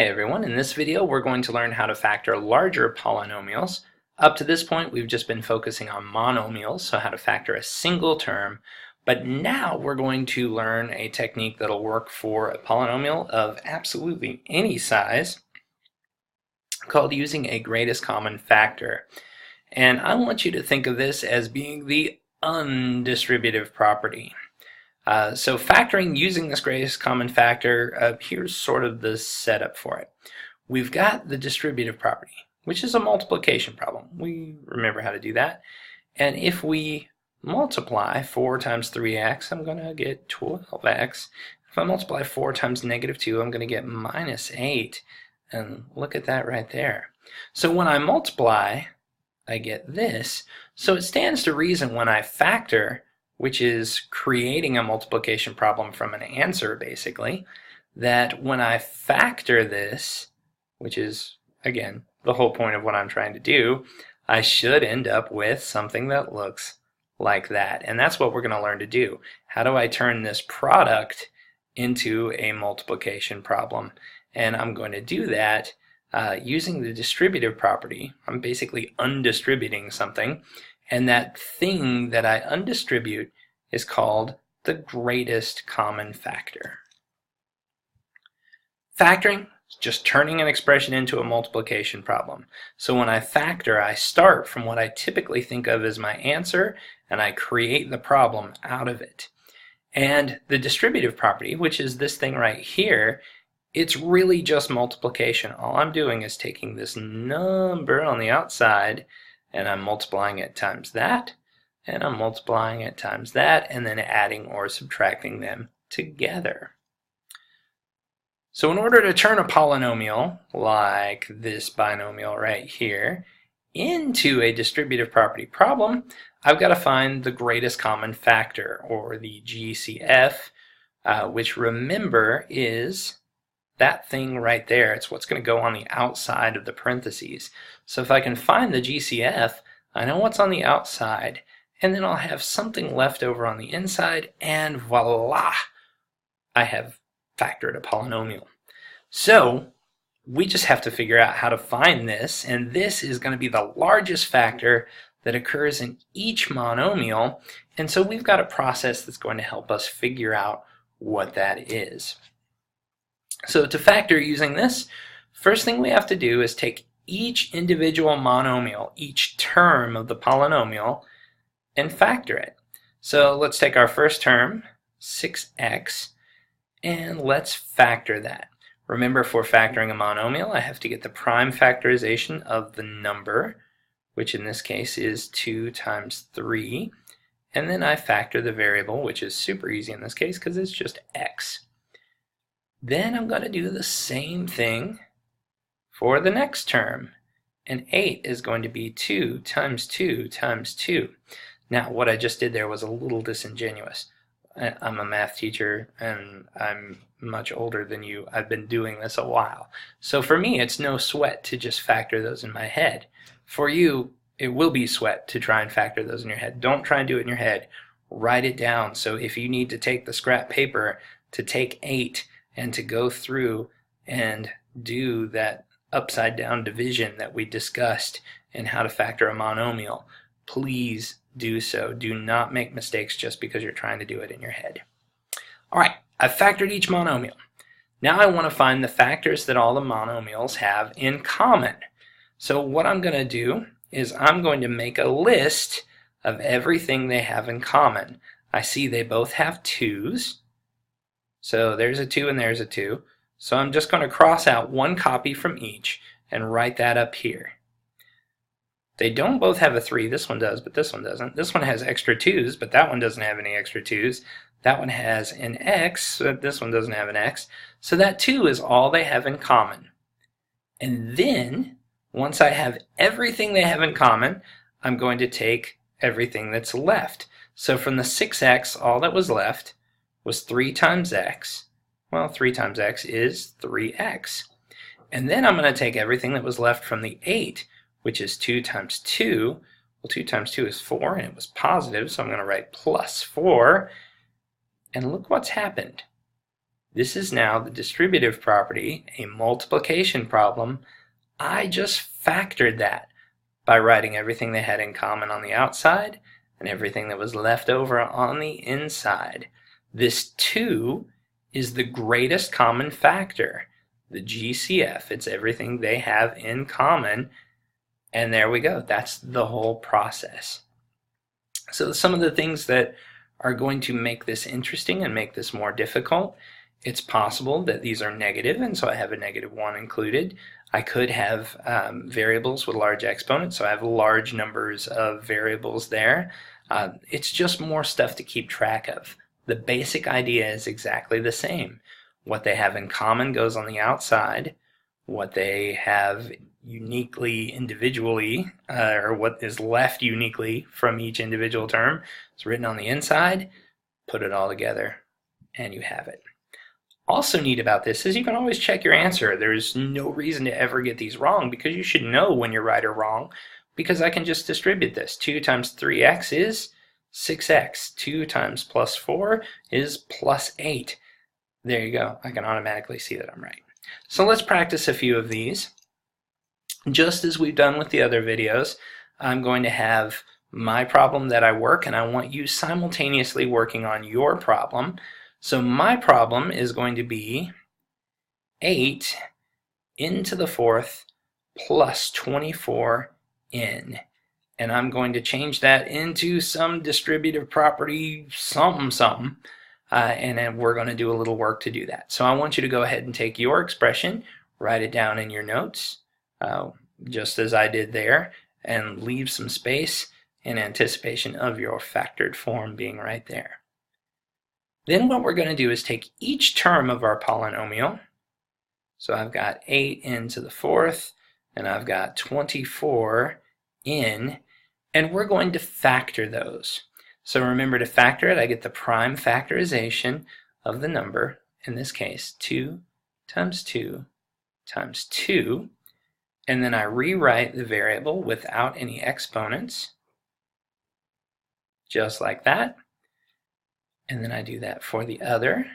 Hey everyone, in this video we're going to learn how to factor larger polynomials. Up to this point we've just been focusing on monomials, so how to factor a single term, but now we're going to learn a technique that'll work for a polynomial of absolutely any size called using a greatest common factor. And I want you to think of this as being the undistributive property. So factoring using this greatest common factor, here's sort of the setup for it. We've got the distributive property, which is a multiplication problem. We remember how to do that. And if we multiply 4 times 3x, I'm going to get 12x. If I multiply 4 times negative 2, I'm going to get minus 8. And look at that right there. So when I multiply, I get this. So it stands to reason when I factor, which is creating a multiplication problem from an answer basically, that when I factor this, which is again the whole point of what I'm trying to do, I should end up with something that looks like that. And that's what we're going to learn to do. How do I turn this product into a multiplication problem? And I'm going to do that using the distributive property. I'm basically undistributing something. And that thing that I undistribute is called the greatest common factor. Factoring is just turning an expression into a multiplication problem. So when I factor, I start from what I typically think of as my answer, and I create the problem out of it. And the distributive property, which is this thing right here, it's really just multiplication. All I'm doing is taking this number on the outside and I'm multiplying it times that, and I'm multiplying it times that, and then adding or subtracting them together. So in order to turn a polynomial, like this binomial right here, into a distributive property problem, I've got to find the greatest common factor, or the GCF, which remember is that thing right there. It's what's going to go on the outside of the parentheses. So if I can find the GCF, I know what's on the outside, and then I'll have something left over on the inside, and voila, I have factored a polynomial. So we just have to figure out how to find this, and this is going to be the largest factor that occurs in each monomial, and so we've got a process that's going to help us figure out what that is. So to factor using this, first thing we have to do is take each individual monomial, each term of the polynomial, and factor it. So let's take our first term, 6x, and let's factor that. Remember, for factoring a monomial, I have to get the prime factorization of the number, which in this case is 2 times 3, and then I factor the variable, which is super easy in this case because it's just x. Then I'm going to do the same thing for the next term, and 8 is going to be 2 times 2 times 2. Now what I just did there was a little disingenuous. I'm a math teacher and I'm much older than you. I've been doing this a while. So for me it's no sweat to just factor those in my head. For you it will be sweat to try and factor those in your head. Don't try and do it in your head. Write it down. So if you need to take the scrap paper to take 8 and to go through and do that upside down division that we discussed and how to factor a monomial, please do so. Do not make mistakes just because you're trying to do it in your head. Alright, I've factored each monomial. Now I want to find the factors that all the monomials have in common. So what I'm going to do is I'm going to make a list of everything they have in common. I see they both have 2's. So there's a 2 and there's a 2. So I'm just going to cross out one copy from each and write that up here. They don't both have a 3. This one does, but this one doesn't. This one has extra 2's, but that one doesn't have any extra 2's. That one has an x, but this one doesn't have an x. So that 2 is all they have in common. And then, once I have everything they have in common, I'm going to take everything that's left. So from the 6x, all that was left was 3 times x. Well, 3 times x is 3x. And then I'm going to take everything that was left from the 8, which is 2 times 2. Well, 2 times 2 is 4, and it was positive, so I'm going to write plus 4. And look what's happened. This is now the distributive property, a multiplication problem. I just factored that by writing everything they had in common on the outside and everything that was left over on the inside. This 2 is the greatest common factor, the GCF. It's everything they have in common, and there we go. That's the whole process. So some of the things that are going to make this interesting and make this more difficult, it's possible that these are negative, and so I have a -1 included. I could have variables with large exponents, so I have large numbers of variables there. It's just more stuff to keep track of. The basic idea is exactly the same. What they have in common goes on the outside. What they have uniquely, individually, or what is left uniquely from each individual term is written on the inside. Put it all together, and you have it. Also neat about this is you can always check your answer. There's no reason to ever get these wrong because you should know when you're right or wrong, because I can just distribute this. 2 times 3x is 6x. 2 times plus 4 is plus 8. There you go. I can automatically see that I'm right. So let's practice a few of these. Just as we've done with the other videos, I'm going to have my problem that I work, and I want you simultaneously working on your problem. So my problem is going to be 8 n to the 4th plus 24n. And I'm going to change that into some distributive property something. And then we're going to do a little work to do that. So I want you to go ahead and take your expression, write it down in your notes, just as I did there, and leave some space in anticipation of your factored form being right there. Then what we're going to do is take each term of our polynomial. So I've got 8 n to the 4th, and I've got 24 n, and we're going to factor those. So remember, to factor it, I get the prime factorization of the number, in this case 2 times 2 times 2, and then I rewrite the variable without any exponents, just like that. And then I do that for the other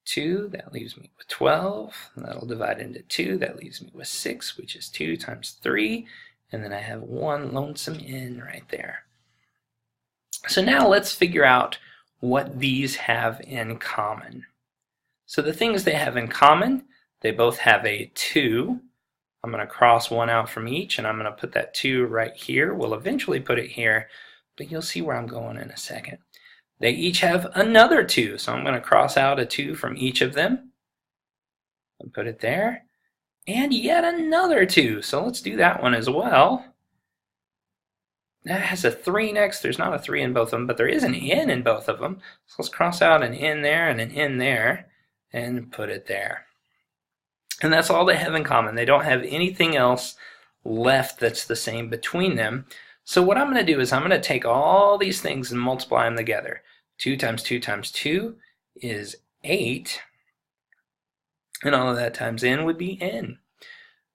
2, that leaves me with 12, and that'll divide into 2, that leaves me with 6, which is 2 times 3, and then I have 1 lonesome n right there. So now let's figure out what these have in common. So the things they have in common, they both have a 2. I'm going to cross 1 out from each, and I'm going to put that 2 right here. We'll eventually put it here, but you'll see where I'm going in a second. They each have another 2, so I'm going to cross out a 2 from each of them and put it there. And yet another 2, so let's do that one as well. That has a 3 next. There's not a 3 in both of them, but there is an n in both of them. So let's cross out an n there and an n there and put it there. And that's all they have in common. They don't have anything else left that's the same between them. So what I'm going to do is I'm going to take all these things and multiply them together. 2 times 2 times 2 is 8. And all of that times n would be n.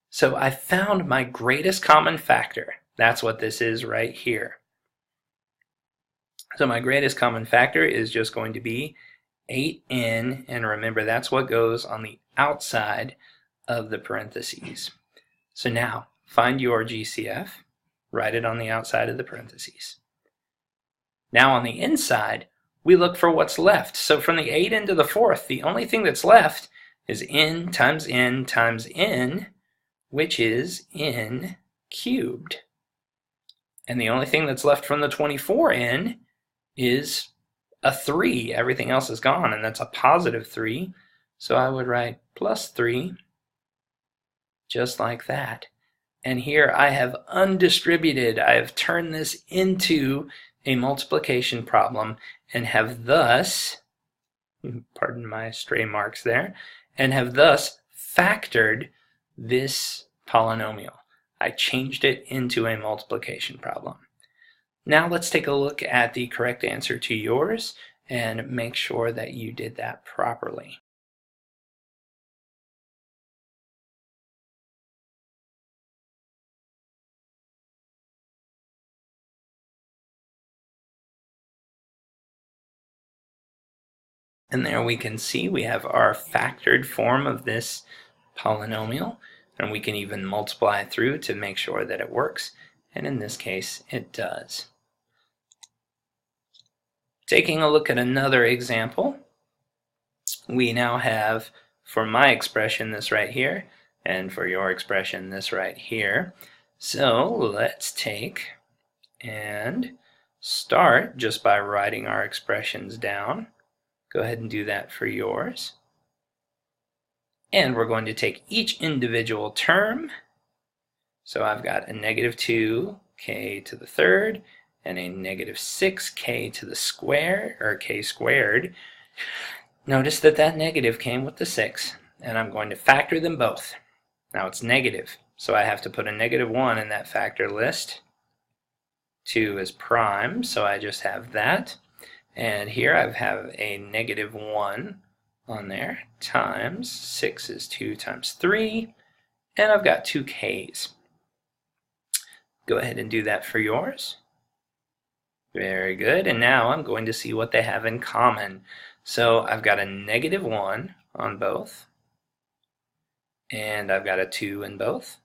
So I found my greatest common factor. That's what this is right here. So my greatest common factor is just going to be 8n, and remember that's what goes on the outside of the parentheses. So now find your GCF, write it on the outside of the parentheses. Now on the inside, we look for what's left. So from the 8n to the 4th, the only thing that's left is n times n times n, which is n cubed. And the only thing that's left from the 24n is a 3. Everything else is gone, and that's a positive 3. So I would write plus 3, just like that. And here I have undistributed. I have turned this into a multiplication problem and have thus, pardon my stray marks there, and have thus factored this polynomial. I changed it into a multiplication problem. Now let's take a look at the correct answer to yours and make sure that you did that properly. And there we can see we have our factored form of this polynomial, and we can even multiply through to make sure that it works, and in this case it does. Taking a look at another example, we now have, for my expression, this right here, and for your expression, this right here. So let's take and start just by writing our expressions down. Go ahead and do that for yours. And we're going to take each individual term. So I've got a negative 2k to the third and a negative 6k to the square, or k squared. Notice that that negative came with the 6, and I'm going to factor them both. Now it's negative, so I have to put a negative 1 in that factor list. 2 is prime, so I just have that. And here I have a negative 1 on there, times 6 is 2 times 3, and I've got 2 k's. Go ahead and do that for yours. Very good, and now I'm going to see what they have in common. So I've got a negative 1 on both, and I've got a 2 in both,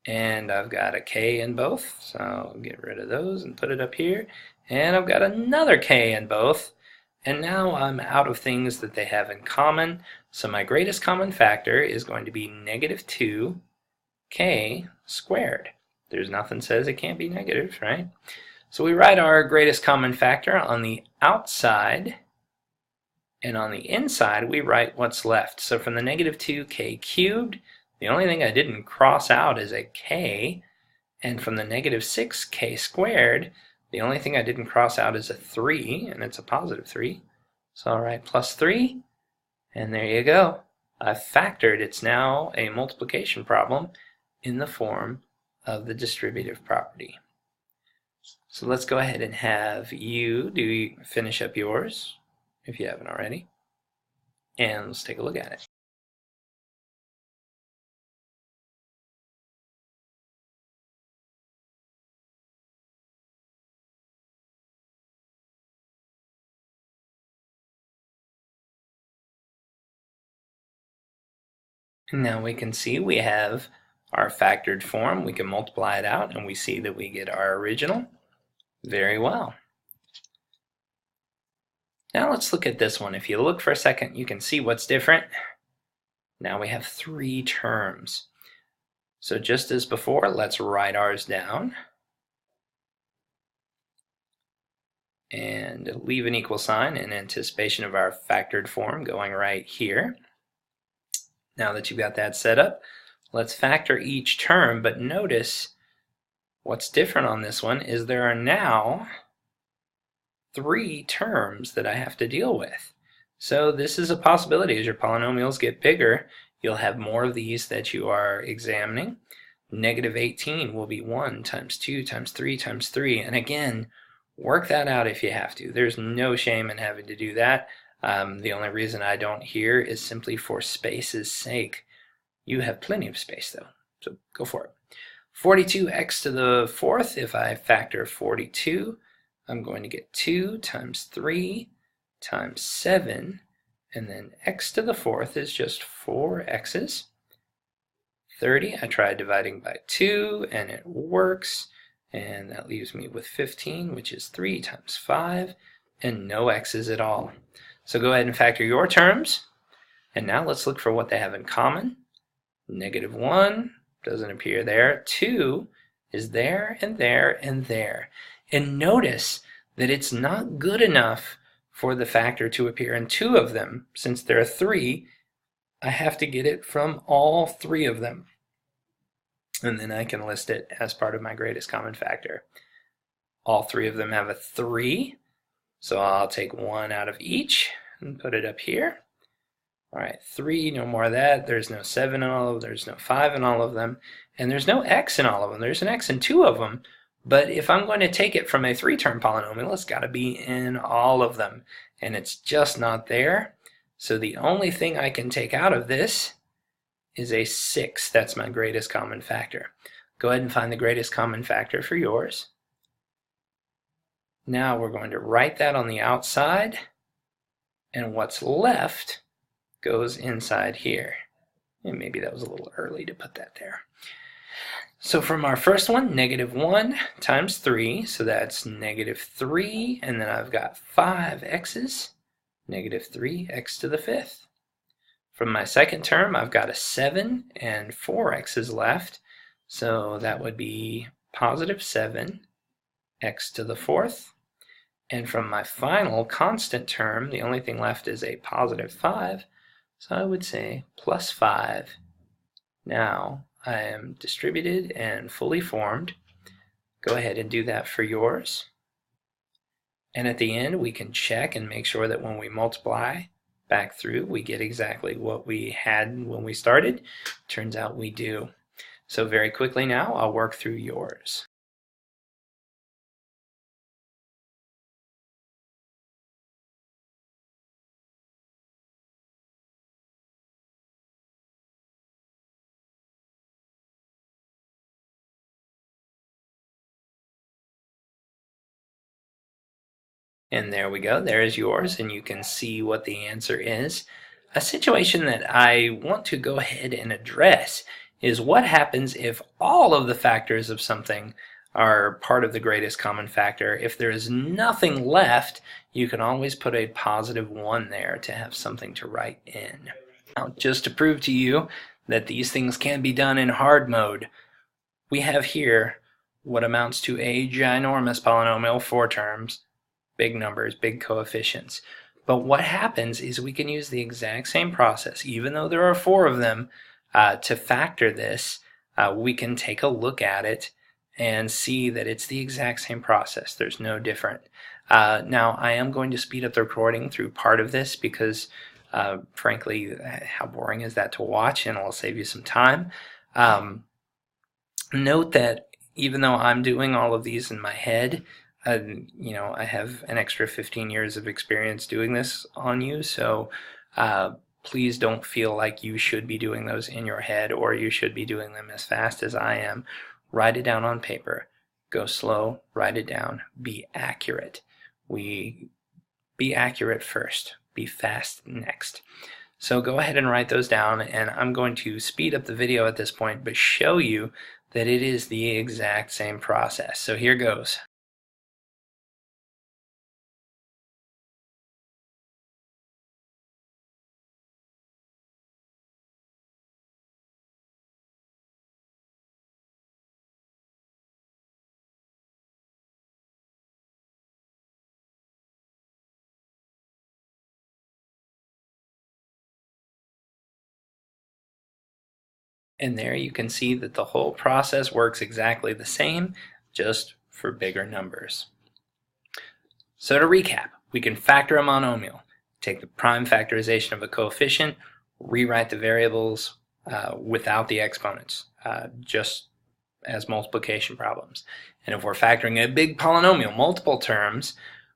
and I've got a k in both, so I'll get rid of those and put it up here, and I've got another k in both, and now I'm out of things that they have in common, so my greatest common factor is going to be negative 2k squared. There's nothing says it can't be negative, right? So we write our greatest common factor on the outside, and on the inside we write what's left. So from the negative 2k cubed, the only thing I didn't cross out is a k, and from the negative 6k squared, the only thing I didn't cross out is a 3, and it's a positive 3. So I'll write plus 3, and there you go. I've factored. It's now a multiplication problem in the form of the distributive property. So let's go ahead and have you finish up yours, if you haven't already, and let's take a look at it. And now we can see we have our factored form. We can multiply it out, and we see that we get our original. Very well. Now let's look at this one. If you look for a second, you can see what's different. Now we have 3 terms. So just as before, let's write ours down and leave an equal sign in anticipation of our factored form going right here. Now that you've got that set up, let's factor each term, but notice what's different on this one is there are now 3 terms that I have to deal with. So this is a possibility. As your polynomials get bigger, you'll have more of these that you are examining. Negative 18 will be 1 times 2 times 3 times 3. And again, work that out if you have to. There's no shame in having to do that. The only reason I don't here is simply for space's sake. You have plenty of space though, so go for it. 42x to the 4th, if I factor 42, I'm going to get 2 times 3 times 7, and then x to the 4th is just 4 x's. 30, I tried dividing by 2, and it works, and that leaves me with 15, which is 3 times 5, and no x's at all. So go ahead and factor your terms, and now let's look for what they have in common. Negative 1 doesn't appear there. 2 is there, and there, and there. And notice that it's not good enough for the factor to appear in 2 of them. Since there are 3, I have to get it from all 3 of them. And then I can list it as part of my greatest common factor. All 3 of them have a 3. So I'll take 1 out of each and put it up here. All right, 3, no more of that. There's no 7 in all of them. There's no 5 in all of them. And there's no x in all of them. There's an x in 2 of them. But if I'm going to take it from a 3-term polynomial, it's got to be in all of them. And it's just not there. So the only thing I can take out of this is a 6. That's my greatest common factor. Go ahead and find the greatest common factor for yours. Now we're going to write that on the outside, and what's left goes inside here. And maybe that was a little early to put that there. So from our first one, -1 times 3, so that's -3, and then I've got 5 x's, -3x to the 5th. From my second term, I've got a 7 and 4 x's left, so that would be +7 x to the 4th. And from my final constant term, the only thing left is a +5, so I would say +5. Now I am distributed and fully formed. Go ahead and do that for yours. And at the end, we can check and make sure that when we multiply back through, we get exactly what we had when we started. Turns out we do. So very quickly now, I'll work through yours. And there we go, there's yours, and you can see what the answer is. A situation that I want to go ahead and address is what happens if all of the factors of something are part of the greatest common factor. If there is nothing left, you can always put a +1 there to have something to write in. Now, just to prove to you that these things can be done in hard mode, we have here what amounts to a ginormous polynomial, 4 terms, big numbers, big coefficients. But what happens is we can use the exact same process, even though there are 4 of them, to factor this. We can take a look at it and see that it's the exact same process. There's no different. Now, I am going to speed up the recording through part of this because, frankly, how boring is that to watch, and it'll save you some time. Note that even though I'm doing all of these in my head, I have an extra 15 years of experience doing this on you, so please don't feel like you should be doing those in your head or you should be doing them as fast as I am. Write it down on paper. Go slow, write it down, be accurate. Be accurate first, be fast next. So go ahead and write those down, and I'm going to speed up the video at this point, but show you that it is the exact same process. So here goes. And there you can see that the whole process works exactly the same, just for bigger numbers. So to recap, we can factor a monomial, take the prime factorization of a coefficient, rewrite the variables without the exponents, just as multiplication problems. And if we're factoring a big polynomial, multiple terms,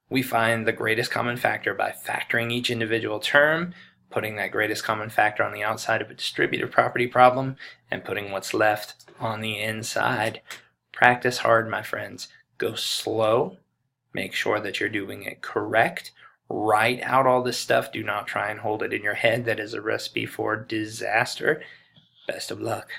we find the greatest common factor by factoring each individual term, putting that greatest common factor on the outside of a distributive property problem, and putting what's left on the inside. Practice hard, my friends. Go slow. Make sure that you're doing it correct. Write out all this stuff. Do not try and hold it in your head. That is a recipe for disaster. Best of luck.